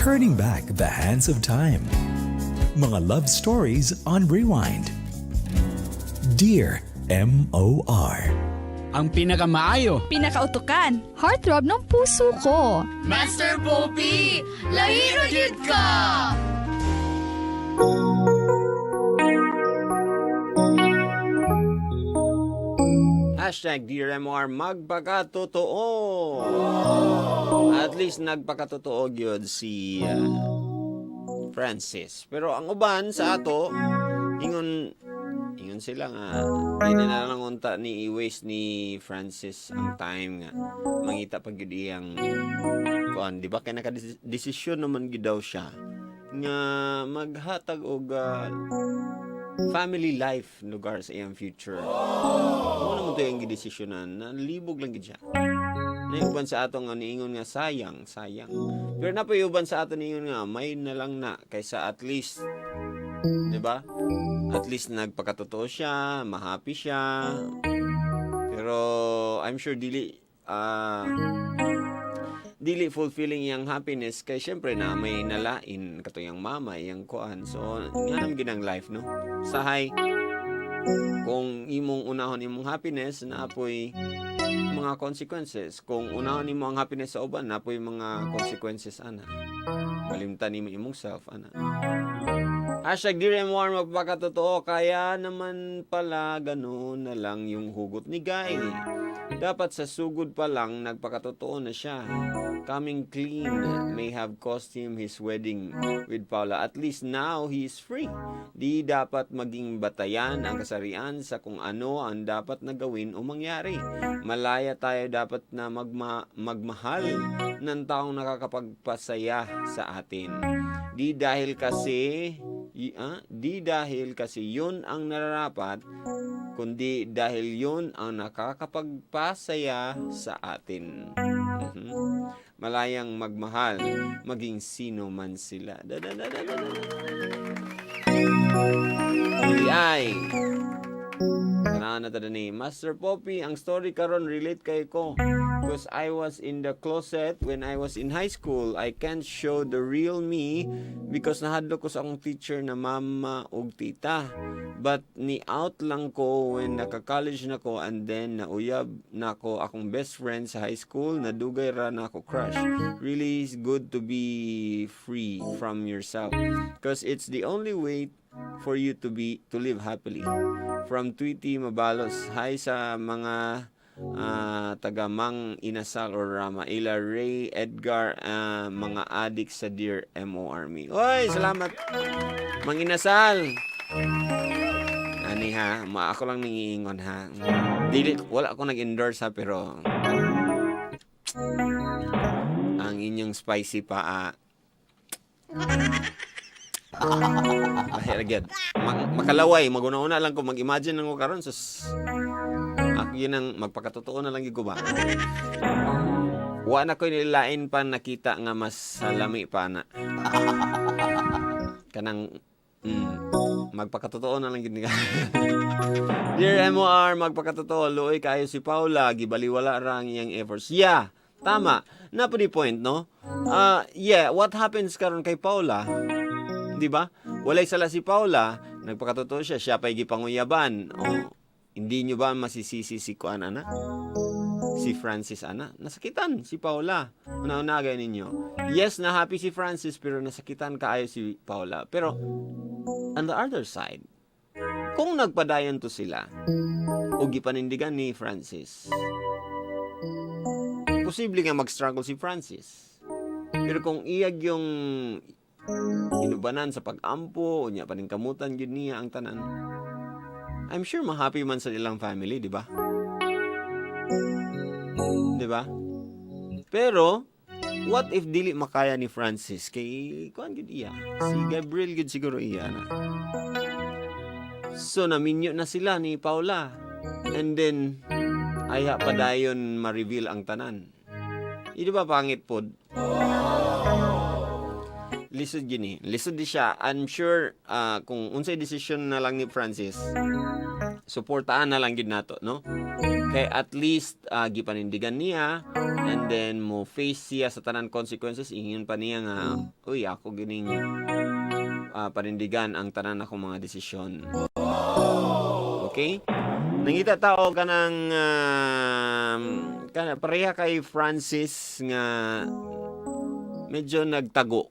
Turning back the hands of time. Mga love stories on rewind. Dear M.O.R. Ang pinakamaayo. Pinakautukan. Heartthrob ng puso ko. Master Popi, lahiro jud ka! Hashtag Dear MR, magpakatotoo. At least nagpakatotoo gyud si Francis. Pero ang uban sa ato, ingon sila nga, hindi na lang unta ni i-waste ni Francis ang time nga. Mangita pag yun iyang kuan, di ba? Kaya naka-desisyon naman gid daw siya nga maghatag og family life lugar sa iyang future. Ano naman ito yung gidesisyonan? Nalibog lang gid siya. Naiuban sa ato nga niingon nga sayang. Pero napayuban sa ato niingon nga may na lang na kaysa at least, di ba? At least nagpakatotoo siya, mahappy siya. Pero I'm sure dili fulfilling yung happiness kay syempre na may nalain kato yung mama, yung kuan. So nga naman ginang life, no? Sahay kung imong unahon imong happiness na apoy mga consequences. Kung unahon nimo ang happiness sa uban, na apoy mga consequences ana. Malimtan nimo imong self ana. Hashtag Dear M1, magpakatotoo. Kaya naman pala ganun na lang yung hugot ni Guy. Dapat sa sugod pa lang nagpakatotoo na siya. Coming clean may have cost him his wedding with Paula. At least now he is free. Di dapat maging batayan ang kasarian sa kung ano ang dapat na gawin o mangyari. Malaya tayo dapat na magmahal ng taong nakakapagpasaya sa atin. Di dahil kasi yun ang nararapat, kundi dahil yun ang nakakapagpasaya sa atin. Malayang magmahal, maging sino man sila. Ay, na tada ni Master Popi, ang story karon relate kay ko. Because I was in the closet when I was in high school. I can't show the real me because nahadlo ko sa akong teacher na mama ug tita. But ni-out lang ko when naka-college na ko, and then nauyab na ko akong best friend sa high school. Nadugay ra na ako crush. Really is good to be free from yourself. Because it's the only way for you to live happily. From Tweety Mabalos, hi sa mga taga-Mang Inasal or Rama, Ila Ray, Edgar, mga adik sa Dear MO Army. Oy, salamat Mang Inasal. Ani ha, ako lang nangiingon ha. Wala ako nag-endorse ha, pero ang inyong spicy pa agad. Makalaway, maguna-una lang ko, mag-imagine lang ko karon sus. Ako yun ang magpakatotoo na lang yung ba. Wa na ko nilain pa nakita nga mas lami pa na. Kanang magpakatotoo na lang yun. Dear MOR, magpakatotoo, luoy kayo si Paula, gibaliwala ra ang iyang efforts. Yeah, tama. Napo di point, no? What happens karon kay Paula? Di ba? Walay sala si Paula, nagpakatotoo siya pa'y gipanguyaban. Hindi nyo ba masisisi si Kuan ana? Si Francis ana? Nasakitan si Paula. Una-unagay ninyo. Yes, na happy si Francis, pero nasakitan kaayo si Paula. Pero on the other side, kung nagpadayon to sila o gipanindigan ni Francis, posible nga mag-struggle si Francis. Pero kung iyag yung inubanan sa pag-ampo o niya paningkamutan yun niya ang tanan, I'm sure ma-happy man sa ilang family, di ba? Di ba? Pero what if dili makaya ni Francis kay kuan gid iya? Si Gabriel gid siguro iya na. So naminyo na sila ni Paula. And then aya pa dayon ma-reveal ang tanan. Di ba pangit pod? Lisod gini. Lisod di siya. I'm sure kung unsay decision na lang ni Francis, suportaan na lang gid nato, no? Kay at least gipanindigan niya, and then mo face siya sa tanan consequences, ingon pa niya nga, uy, ako gining panindigan ang tanan akong mga desisyon. Okay? Nangita tao kanang pareha kay Francis nga medyo nagtago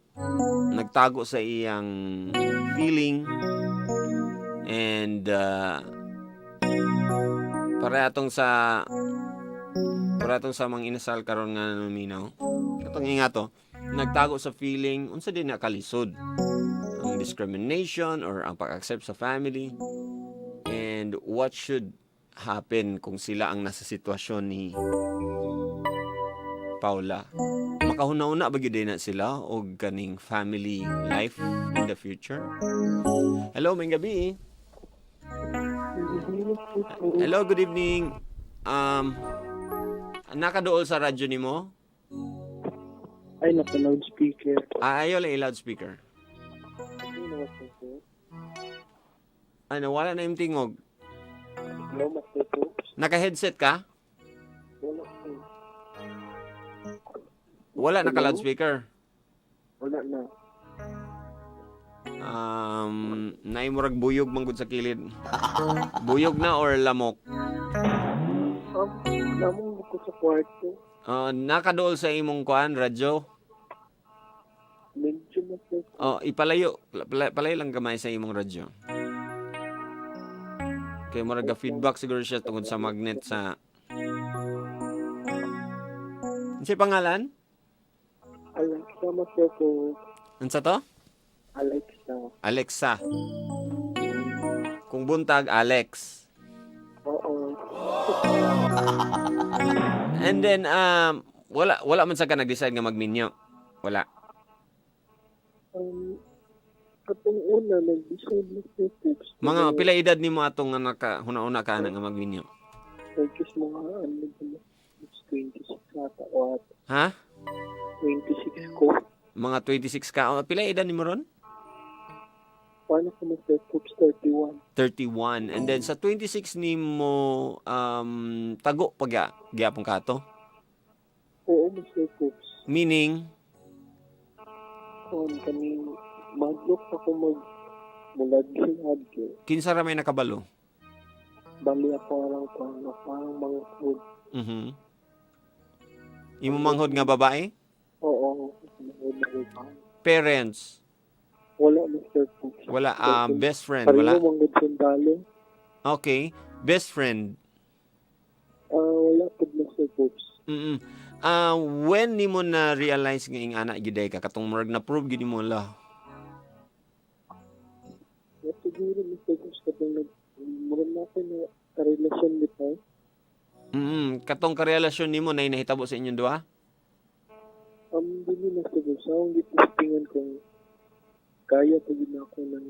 sa iyang feeling, and parehatong sa mga inasal karon nga naminaw. Katong ingato, nagtago sa feeling unsa din na kalisod, ang discrimination or ang pag-accept sa family, and what should happen kung sila ang nasa sitwasyon ni Paula. Makahuna-una ba gyud na sila og kaning family life in the future? Hello, may gabi. Hello, good evening. Nakaduol sa radyo nimo? Ay, naka-loudspeaker. Ayaw lang i-loudspeaker. Ano, wala na yung tingog. Hello, Master Po. Naka-headset ka? Wala po. Wala naka-loudspeaker. Wala na. Naimurag buyog manggod sa kilid. Buyog na or lamok? Lamang ko sa kwarto. Nakaduol sa imong kuan, radyo? Medyo Master Po. Ipalayo lang gamay sa imong radyo. Kaya murag feedback siguro siya tungod sa magnet sa... Ano pangalan? Alexa, Master Po. Ano to? Alexa. Alexa. Kung buntag, Alex. Oo. And then, wala man sa ka nag-decide nga magminyo. Wala. Katong una, nag-decide Master Po. Mga pila edad ni mo atong nga huna-una ka na nga magminyo? Focus mga 26 ata o at Ha? 26 ko. Mga 26 ka. Pila edad ni mo ron? Paano ko Master Po? 31. 31. And then sa 26 ni mo, tago pag gyapon ka to? Oo, Master Po. Meaning, Kami madlok ako mulad-hilad ko. kinsa ra may nakabalo? Bali ako parang mga food. Imo manghod nga babae? Oo. Parents? Wala, Mr. Cooks. Wala. Best friend? Wala? Pareho mga sundalo. Okay. Best friend? Wala po, Mr. Cooks. When ni mo na realize nga ing anak gyud ka katong murag na prove gyud mo la? Siguro, Mr. Cooks, katong mura na ako na karelasyon nito. Katong karelasyon nimo na nahitabo sa inyong duha? Dili, Mr. Cooks. Ang gitistingan kong kaya pa yun ako na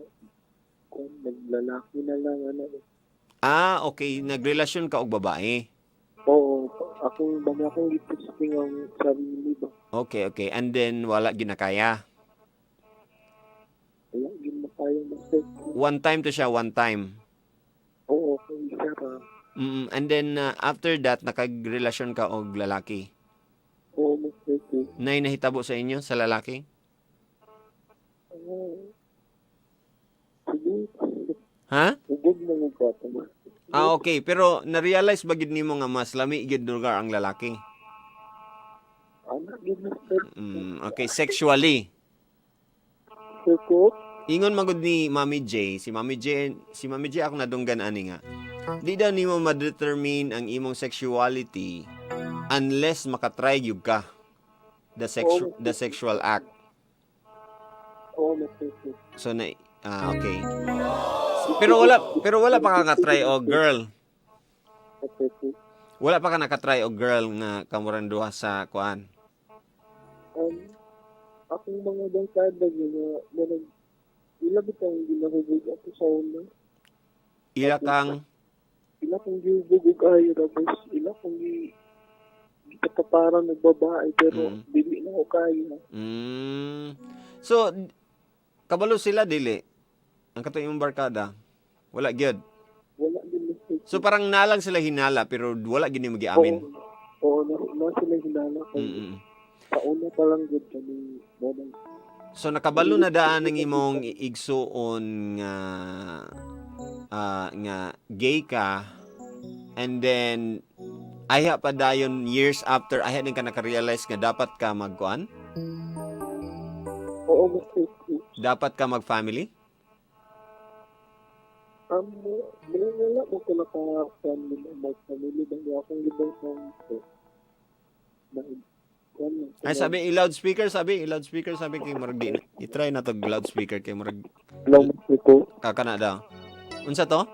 kung naglalaki na lang. Okay. Nagrelasyon ka og babae. Oo. Akong gitisting ang sarili ba. Okay. And then, wala ginakaya? Wala, ginakaya, Mr. Cooks. One time to siya, one time? Oo, kung isa ka. And then, after that, nakagrelasyon ka og lalaki? Oo, Mr. Cooks. Nay nahitabo sa inyo, sa lalaki? Siguro. Ha? Ugod na mo ba ito? Okay. Pero, na-realize ba gid nimo nga mas lami gid lugar ang lalaki? Anak, yun, Mr. Okay, sexually. Mr. Cooks. Ingon magud ni Mami J, si Mami J ako nadunggan ani nga. Di daw nimo ma-determine ang imong sexuality unless makatry gyud ka the sexual act. Oo, Mr. Cooks. So okay. Pero wala pa ka try o girl. Mr. Cooks. Wala pa ka nakatry o girl nga kamuran duha sa kuan. Akong mga bangkada yun na ilang bitang ginahubog ako sa una. Ila kang gihubog ayo tapos ilang kong gitataparan ng babae pero dili na ako kaya. So, kabalo sila dili. Ang katong imong barkada. Wala gyud. Wala din So parang nalang sila hinala pero wala gini magiamin. Oo, na sila hinala. Mm. Sa una pa lang good kami. So nakabalo na daan ng imong igsuon nga gay ka, and then aya pa dayon years after aya din ka naka-realize nga dapat ka magkuan? Oo, mas Facebook. Dapat ka mag-family? Wala mo ko naka-family na mag-family. Dahil akong libang Ay sabi i-loudspeaker sabi kay murag di na. I-try na to loudspeaker kay murag Hello, Mexico. kakana daw. Unsa to?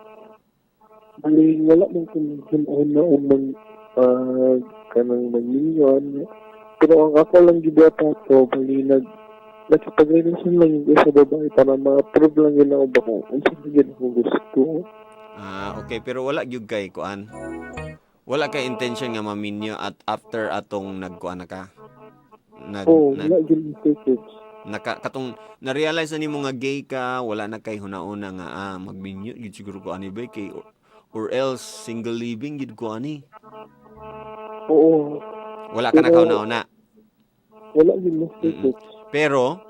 Bali, wala mong kumuhin na umang kanang mag-milyon. Pero ang ako lang gibata ko, bali, nakipag-relasyon lang yung isa babae para ma-approve lang yun ako baka. Ang sabihin ako gusto. Okay, pero wala gyud kay kuan. Wala kay intention nga maminyo at after atong nagkuan na ka. Wala yun yung tickets. Katong na-realize na nimo nga gay ka, wala na kay hunauna nga magminyo gid siguro ko ani ba kay or else single living gid ko ani. Oo. Wala ka na kauna-una. Wala yun yung tickets. Pero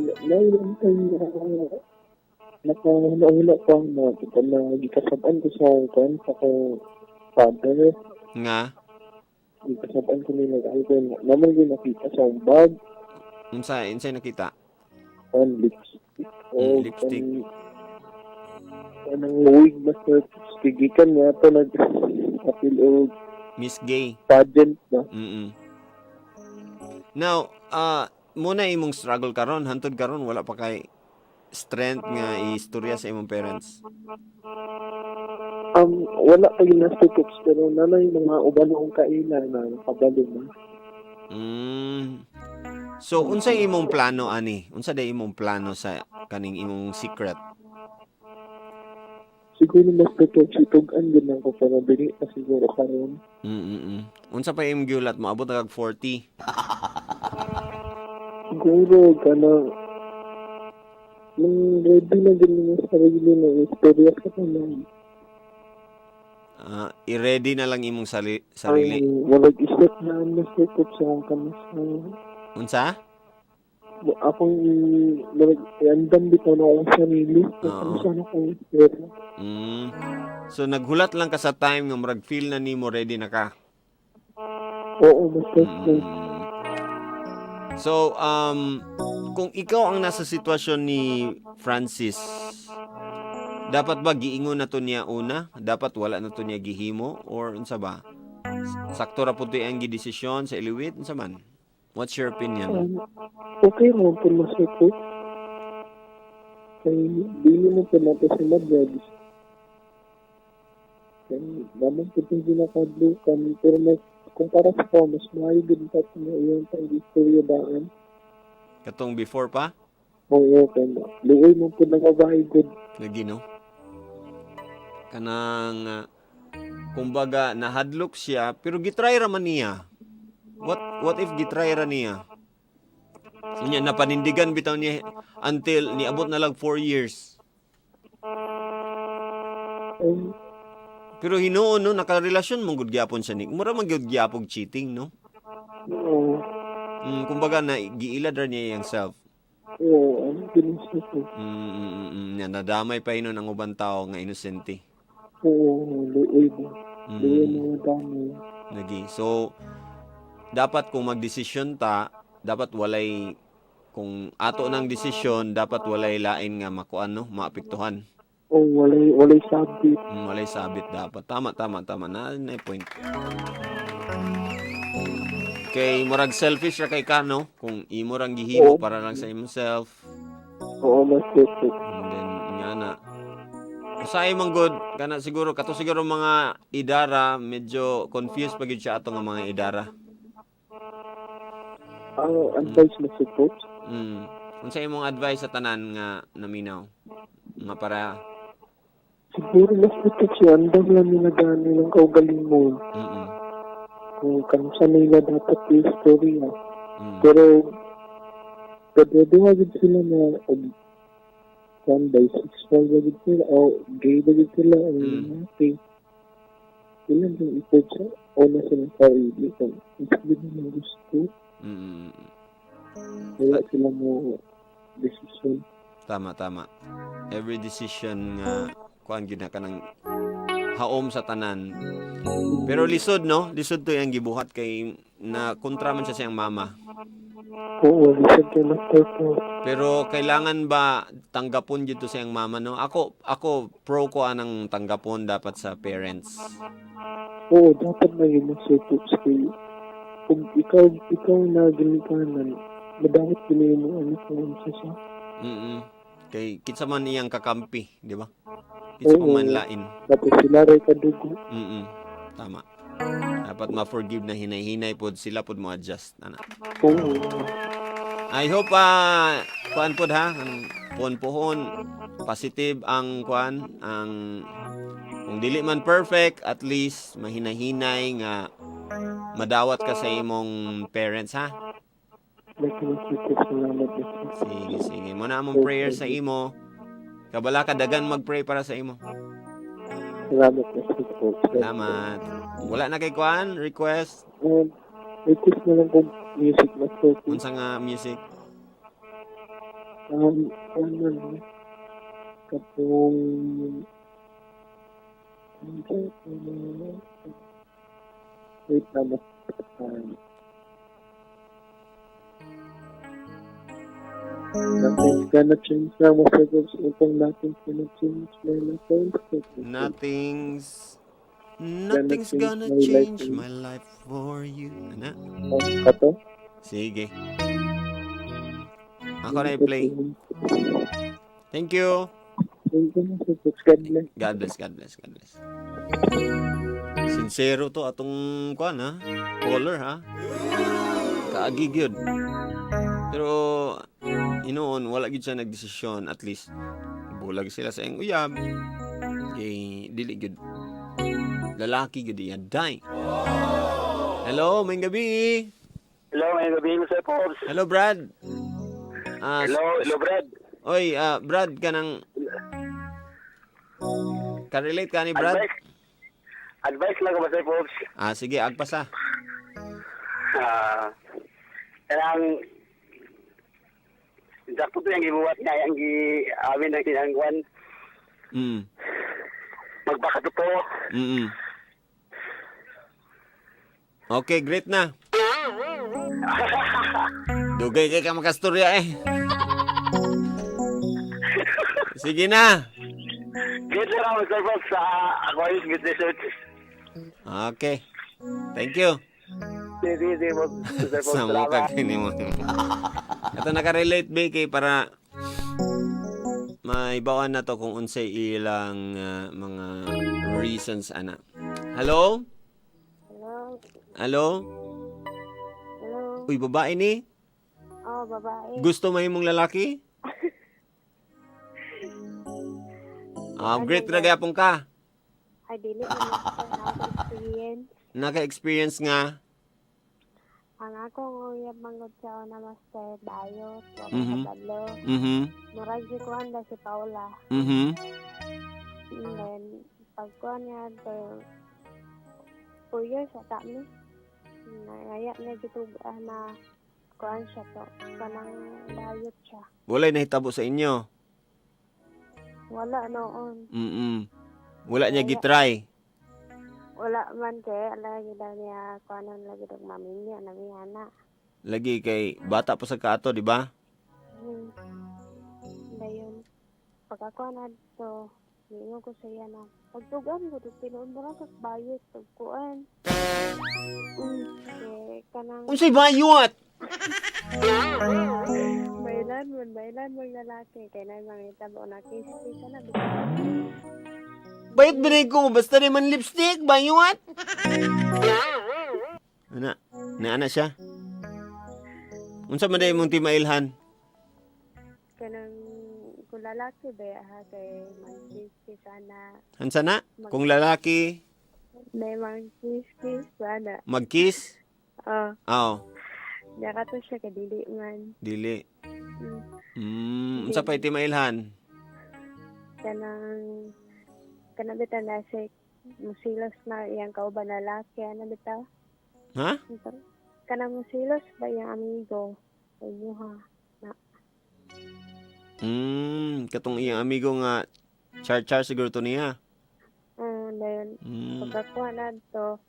Nailan tayo nakahula pa na kita na gikasabaan ko sa kan sa kong father. nga Gikasabaan ko nila alcohol. Naman yung nakita sa bag. unsay nakita? Lipstick. Lipstick. Anong wig basta stigikan niya ito nag-apil o Miss Gay. pageant na. Now, muna imong struggle karon, hantod karon wala pa kay strength nga istorya sa imong parents. Wala pa yun na tickets pero nanay mga uban akong kailan na nakabalo na. So, unsay imong plano ani? Unsa day imong plano sa kaning imong secret? Siguro mas tickets itugan din ako para bili na siguro karon. Unsa pa imong giulat mo abot na kag 40? Siguro ka na nung ready na din yung sarili na istorya ka pa na. I-ready na lang imong sarili. Walang isip na nasipot sa akong kamasa. Unsa? Akong iandam dito na akong sarili. Kamasa na akong istorya. So, naghulat lang ka sa time nga murag feel na nimo ready na ka. Oo, basta So, kung ikaw ang nasa sitwasyon ni Francis, dapat ba giingon na to niya una? Dapat wala na to niya gihimo? Or unsa ba? Sakto ra pud ang gidesisyon sa iliwit? Unsa man? What's your opinion? okay mo po masipot. Kaya dili mo po natin sa madad. Kaya naman po itong ginakadlukan. Pero kumpara sa ko, mas maayo din pa ito na iyon tayong istorya daan. Katong before pa? Oo, kaya luoy mo po nakabahay good. Lagi, no? Kanang, kumbaga, nahadlok siya, pero gitry raman niya. What if gitry ra niya? Unya, napanindigan bitaw niya until niabot na lang 4 years. Pero hinuon, no, nakarelasyon mong gudgyapon siya ni. Mura man gudgyapog cheating, no? Oo. Kumbaga, giilad ra niya yung self. Oo, ano ginusto ko? Nadamay pa hinon ang ubang tao nga inosente. Oo, luoy mo. Luoy mo dami. Lagi. So, dapat kung magdesisyon ta, dapat walay, kung ato ng desisyon, dapat walay lain nga makuan, no? Maapektuhan. Oo, walay sabit. Walay sabit dapat. Tama. Na point. Kay murag selfish ra kay ka, no? Kung imo rang gihimo para lang sa himself. Oo, mas ito. And then, nga na. Sa imong good, kana siguro, kato siguro mga idara, medyo confused pa gid siya ato nga mga idara. Advice na support. Unsa imong advice sa tanan nga naminaw? Nga para Siguro mas ito siya. Andam lang nila gano'n ng kaugaling mo. Kung kansa nila dapat yung istorya. Pero, pwede din sila na kung bisexual ba gid sila o gay ba gid sila o natin. Ilan yung ipod sa una silang sarili kung hindi nila gusto. Wala sila mo decision. Tama. Every decision nga kuan gyud na kanang haom sa tanan. Pero lisod no? Lisod to yang gibuhat kay na kontra man siya sa iyang mama. Oo, lisod ka na po. Pero kailangan ba tanggapon dito sa iyang mama no? Ako pro ko anang tanggapon dapat sa parents. Oo, dapat na yun masutok kayo. Kung ikaw na ginikanan, madawat pinili mo anak mo sa siya. Kay kitsa man iyang kakampi, di ba? Kitsa Oo. man lain. Tapos sila rin kadugo. Tama. Dapat ma-forgive na hinay-hinay pod sila pod mo adjust ana. Oo. I hope kuan pod ha, ang puhon positive ang kuan ang kung dili man perfect at least mahinay-hinay nga madawat ka sa imong parents ha. Salamat. Sige. Muna among prayer sa imo. Kabala ka dagan mag-pray para sa imo. Salamat. Salamat. Wala na kay kuan request. Request na lang kung music na po. Unsa nga music? Ano, kapong wait na Nothing's gonna change now. Messages upang nothing's gonna change my life. Nothing's gonna change my life for you. Ana? Kato? Sige. Ako na i-play. Thank you. Thank you, messages. God bless. God bless. Sincero to atong kuan ha. Caller ha. Kaagig yun. Pero inoon wala gid siya nagdesisyon, at least bulag sila sa iyang uyab. Kay dili gid lalaki gid yan day. Hello, may gabi. Hello, may gabi Sir Pops. Hello, Brad. Hello, Brad. Oy, Brad kanang ka-relate ka ni Brad? Advice lang ko ba Sir Pops? Sige, agpasa. Kanang sakto to yung gibuhat niya, yung amin ng kinangguan. Magpakatotoo. Okay, great na. Dugay kay ka makastorya eh. Sige na. Good lang ako Sir Pops sa Aquarius Good Research. Okay. Thank you. Sige, Sir Pops. Sa mukha kini mo. Ito nakarelate ba kay para maibawan na to kung unsay ilang mga reasons ana. Hello? Hello? Uy, babae ni? Babae. Gusto mo imong lalaki? Great na gayapon ka. Ay, dili ko na-experience. Naka-experience nga. Ang ako nguyab manggod siya na master bayot, wala kabalo. Murag si kuhan na si Paula. And then, pagkuhan niya, 4 years sa tami. Nangaya na dito na kuhan siya to. Kanang bayot siya. Walay nahitabo sa inyo. Wala noon. Wala niya gitry. Wala man kaya lagi daw niya kuhanan lagi daw mami niya namihana. Lagi kay bata pa sa kaato, di ba? Dayon pagkakuan to, niingon ko sa iya na pagtugan ko to tinuod mo lang sa bayot pagkuan. Kanang Unsay bayot? bailan mo lalaki kay na mga tabo na kiss na Bayot ba ko? Basta rin man lipstick, bayot? Ana siya? Unsa man day mong timailhan? kanang kung lalaki ba kay mag-kiss sana. Hansa na? Kung lalaki, May mag-kiss sana. mag-kiss? Oo. Daka to siya kadili man. Dili. Unsa pa timailhan? kanang bitaw na si musilos na iyang kauban na laki, ano bitaw? Ha? Kanang musilos ba iyang amigo? Inyo ha. Katong iyang amigo nga char siguro to niya. Then, pagkakuha na to,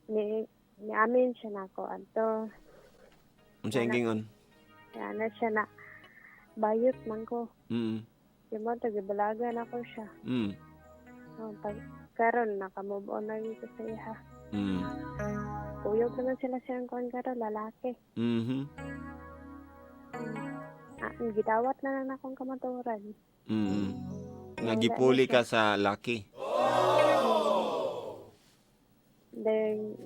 ni amin siya na ko ato. Unsa ang gingon? Kaya na siya na bayot man ko. Mm. Yung mo, tagibalagan ako siya. Karon nakamove on na yun sa iya. Kuyog naman sila siyang kuhan karon, lalaki. Gitawat na lang akong kamaturan. Nga gipuli ka sa laki. Then,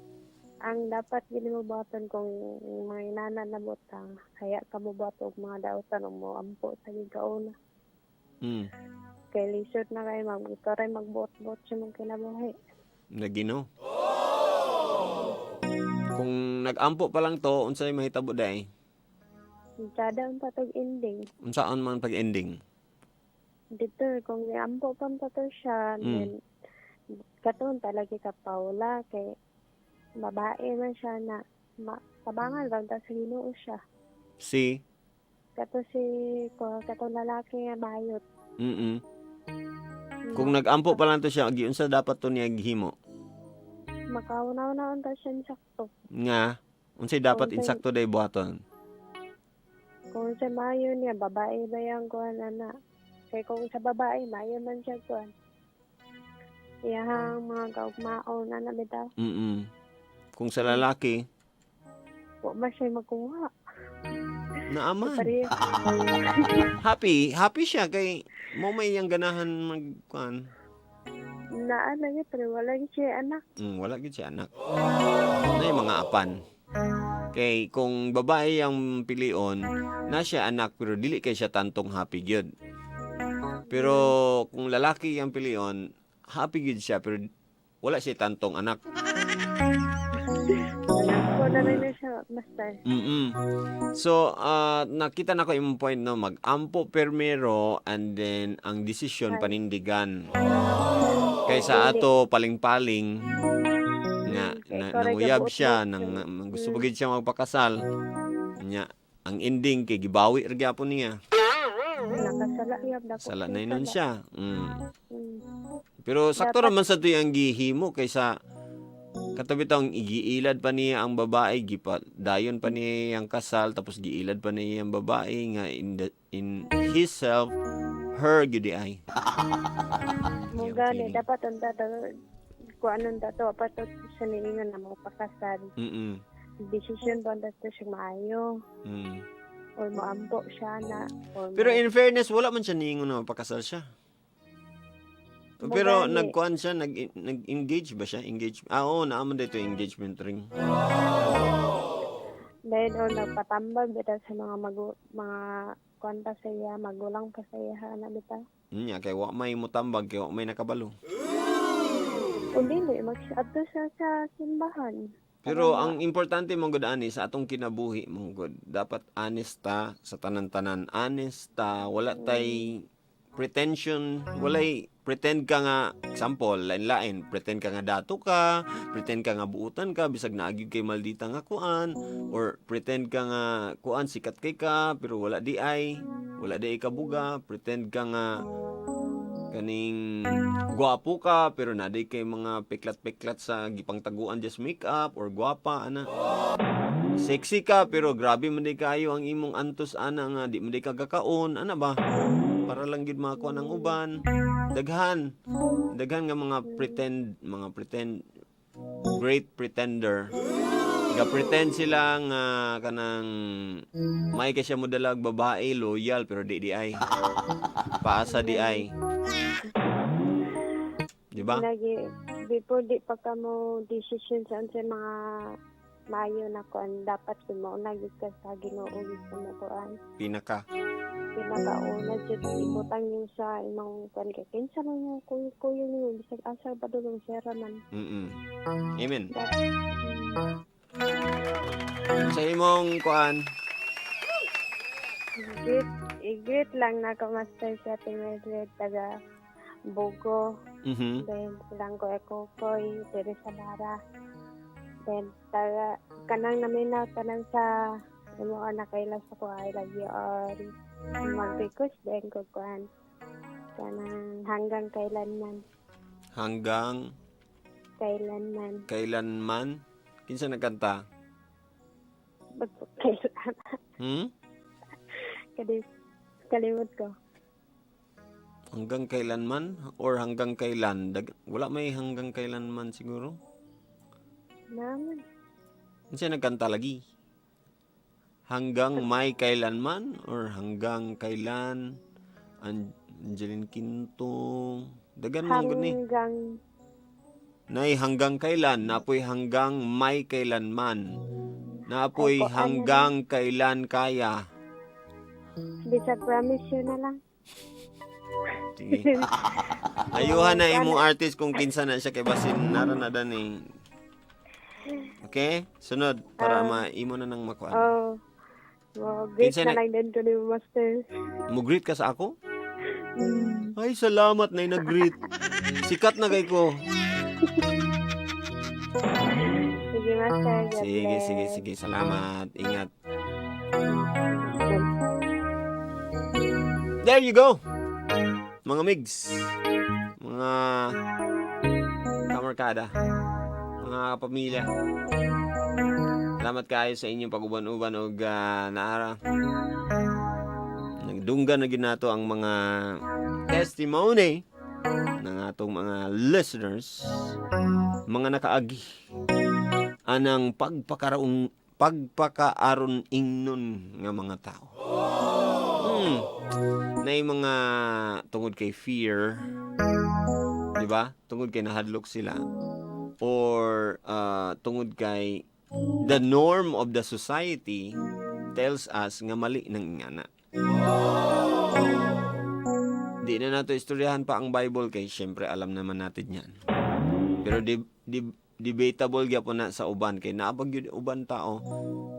ang dapat ginimubaton kung mga inana na butang, kaya kamubato og mga dautan o mo ampo sa gigauna. Kay lisod na kayo, ikaw rin magbot-bot siya mong kinabuhi. Nagino. Kung nag-ampo pa lang to, unsay mahitabo day? Sada ang patog ending. Unsaan man pag-ending? Dito, kung niampo pa to siya, then, katon talaga ka Paula, kay babae man siya na, tabangan lang, tapos Ginoo siya. Si? Katong lalaki nga bayot. Kung nag-ampo pa lang to siya, unsa dapat to niya gihimo? Makaunaw-naon ta siya sakto. Nga, unsay dapat insakto day buhaton? Kung sa mayo niya, babae ba yung kuhan na? Kaya kung sa babae, mayo man siya kuhan. Iyahang mga kaugmaon na bitaw. Kung sa lalaki, Huwag ba siya makuha? naaman. Happy siya kay mo may yang ganahan magkuan. Naan niya, pero wala siya anak. Wala gid siya anak. Nay mga apan. Kay kung babae ang pilion, na siya anak pero dili kay siya tantong happy gyud. Pero kung lalaki ang pilion, happy gyud siya pero wala siya tantong anak. Ko na rin siya, master. So, nakita na ko yung point, no? Mag-ampo permero and then ang desisyon panindigan. Kaysa ato paling-paling nga nanguyab siya, gusto bagid siya magpakasal. Nya, ang ending kay gibawi ra gyapon niya. Sala na nun siya. Pero sakto raman sa tuyang gihimo kaysa katabi taong igiilad pa niya ang babae, dayon pa niya ang kasal, tapos giilad pa niya ang babae nga in his self, her gudi ay. Mugani, dapat ang kung anong dato, patot sa nilingan na magpakasal. Decision ba dato siya maayo? Or maampo siya na? Pero in fairness, wala man siya niingon na magpakasal siya. Pero nagkuan siya, nag-engage ba siya? Oo, naaman dito engagement ring. Dahil nagpatambag bitaw sa mga kuan pa sa iya, magulang pa sa iya na bitaw. Kay wa may mutambag, kay wa may nakabalo. Dili, mag-adto siya sa simbahan. Pero ang importante mong gud ani sa atong kinabuhi mong gud, dapat honest ta sa tanan-tanan. Honest ta, wala tay pretension, walay pretend ka nga, example, lain-lain, pretend ka nga dato ka, pretend ka nga buutan ka, bisag naagid kay maldita nga kuan, or pretend ka nga kuan, sikat kay ka, pero wala di ay kabuga, pretend ka nga kaning gwapo ka, pero naday kay mga peklat-peklat sa gipangtaguan just makeup, or gwapa, ana. Sexy ka, pero grabe man day kayo ang imong antos, ana nga, di man day kagakaon, ana ba? Para lang gid makakuha ng uban. Daghan nga mga pretend great pretender. Ga-pretend sila nga kanang may ka siya modalag babae, loyal pero di ay. Paasa di ay. Di ba? Before di pa ka mo decision sa mga mayo na kuan, dapat kung mauna gid ka sa Ginoo gid sa mo kuan. Pinakauna jud ibutang yung sa imong kuan kay kinsa man yung kuyo niyo bisag asa pa dulong sera man. Amen. Sa imong kuan Igit lang na ka master sa Timedred taga Bugo. Mhm. Then silang ko ekokoy diri sa Bara. Then taga kanang naminaw tanan sa imo anak kailan sa ko I love you all. Mag-request din ko kuan. Kanang hanggang kailanman. Hanggang Kailanman. kailanman? Kinsa nagkanta? Kailan. Hmm? Kalimot ko. Hanggang kailanman or hanggang kailan? Wala may hanggang kailanman siguro. Naman. Kinsa nagkanta lagi? Hanggang may kailanman or hanggang kailan? Angeline Quinto. Dagan man gud ni. Hanggang Nay hanggang kailan? Napoy hanggang may kailanman. Napoy Ay, hanggang kailan kaya. bisa promise yun na lang. Sige. Ayuhan na imong artist kung kinsa na siya kay basin naranadan ni. Okay? Sunod para maimo na nang makuan. Oh. Wow, great Kinsa na na- lang din ko ni Master. Mo-greet ka sa ako? Ay, salamat na nag-greet. Sikat na kay ko. Sige, Master. God Sige, bless. sige. Salamat. Ingat. There you go. Mga migs. Mga kamarkada. Mga kapamilya. Salamat kayo sa inyong pag-uban-uban o naara. Nagdunggan na ginato ang mga testimony ng atong mga listeners, mga nakaagi anang pagpakaaron ingnon nga mga tao. Na mga tungod kay fear, di ba? Tungod kay nahadlok sila or tungod kay the norm of the society tells us nga mali nang ingana. Di na nato istoryahan pa ang Bible kay syempre alam naman natin yan. Pero debatable gyapon na sa uban kay naabag yun uban tao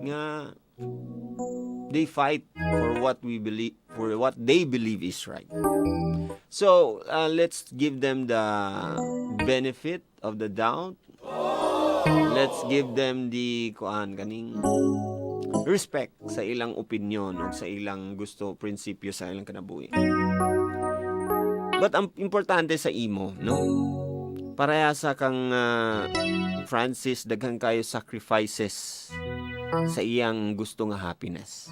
nga they fight for what we believe, for what they believe is right. So let's give them the benefit of the doubt. Let's give them the kaning respect sa ilang opinion o sa ilang gusto, prinsipyo sa ilang kinabuhi. But ang importante sa imo, no? Parehasa kang Francis, daghan kayo sacrifices sa iyang gusto nga happiness.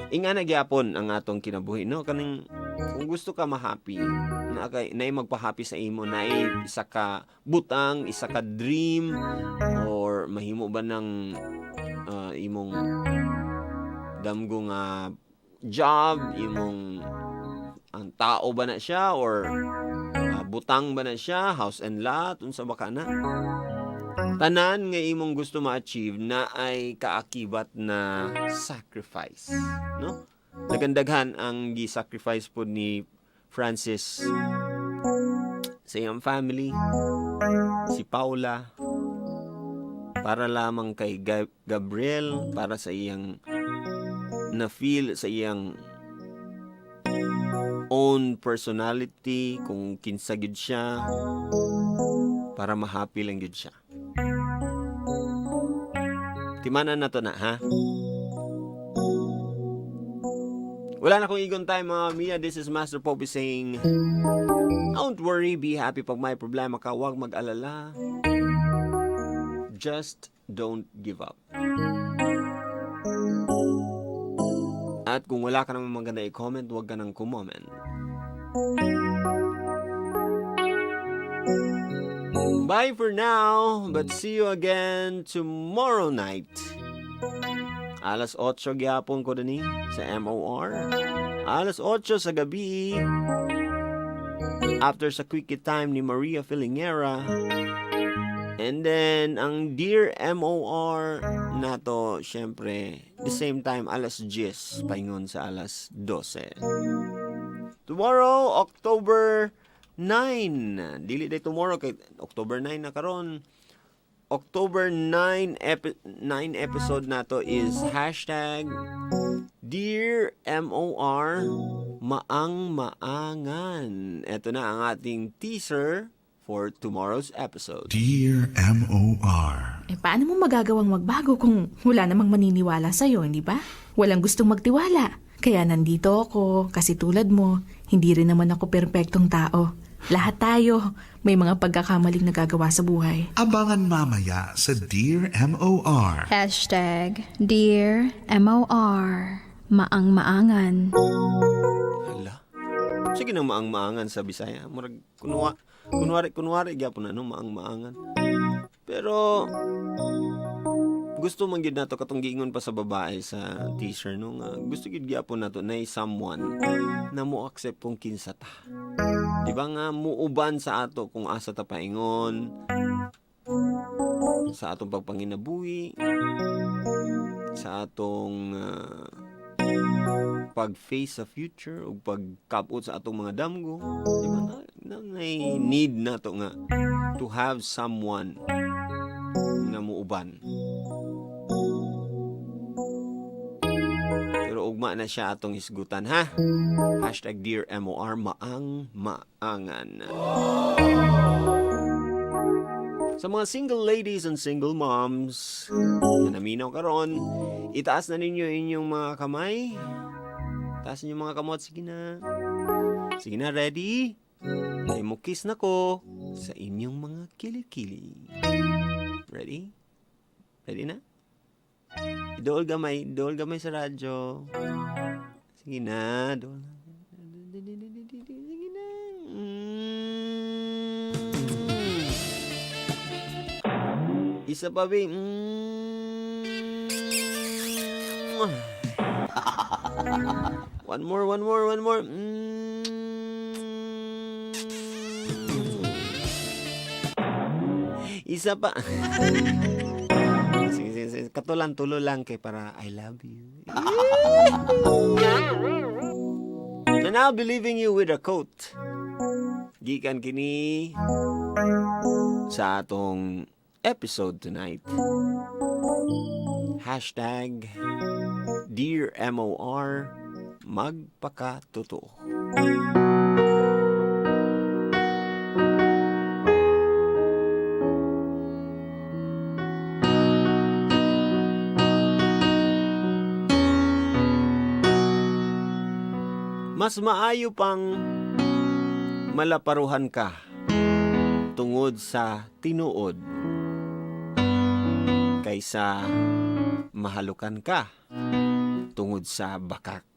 Inga na gyapon ang atong kinabuhi, no? Kaning kung gusto ka ma-happy, na magpa-happy sa imo, na isa ka butang, isa ka dream, or mahimo ba ng imong damgo nga job, imong ang tao ba na siya or butang ba na siya, house and lot, unsa ba ka na? Tanan nga imong gusto ma-achieve na ay kaakibat na sacrifice, no? Daghan ang gi-sacrifice po ni Francis sa iyang family, si Paula, para lamang kay Gabriel, para sa iyang na-feel sa iyang own personality, kung kinsa gyud siya, para ma-happy lang gyud siya. Timanan na to na, ha? Wala na akong igon time, mga Mia. This is Master Popi saying, don't worry, be happy. Pag may problema ka, huwag mag-alala. Just don't give up. At kung wala ka naman maganda i-comment, huwag ka nang kumoment. Bye for now, but see you again tomorrow night. Alas 8 gyapon ko dani sa MOR. Alas 8 sa gabi. After sa quickie time ni Maria Filingera. And then, ang Dear MOR nato, syempre, the same time, alas 10, paingon sa alas 12. Tomorrow, October 9. Dili day tomorrow, kay October 9 na karon. October 9 episode nato is hashtag Dear MOR, maang-maangan. Ito na ang ating teaser for tomorrow's episode. Dear MOR. Paano mo magagawang magbago kung wala namang maniniwala sa'yo, hindi ba? Walang gustong magtiwala. Kaya nandito ako, kasi tulad mo, hindi rin naman ako perpektong tao. Lahat tayo, may mga pagkakamaling nagagawa sa buhay. Abangan mamaya sa Dear MOR. Dear MOR. Maang-maangan. Hala. Sige nang maang-maangan sa Bisaya. Murag, kunwari, gyapon na, no? Maang-maangan. Pero, gusto man gid nato katong giingon pa sa babae sa teaser, no? Gusto gid gyapon nato na someone na mo accept kung kinsa ta. Di ba nga, muuban sa ato kung asa ta paingon, sa atong pagpanginabuhi, sa atong pag-face sa future, o pag-kapot sa atong mga damgo. Di ba na need nato nga to have someone na muuban. Pero ugma na siya atong hisgutan, ha? Dear MOR, maang-maangan. Sa mga single ladies and single moms na naminaw karon, itaas na ninyo inyong mga kamay. Taas ninyo mga kamot. Sige na. Sige na, ready? Ay mo kiss na ko sa inyong mga kilikili. Ready? Ready na? Dool gamay sa radyo. Sige na, dool. Sige na. Isa pa, babe. One more. Isa pa. Sige. Tulo lang kay para I love you. And I'll be leaving you with a quote. Gikan kini sa atong episode tonight. Dear MOR, magpakatotoo. Mas maayo pang malaparuhan ka tungod sa tinuod kaysa mahalukan ka tungod sa bakak.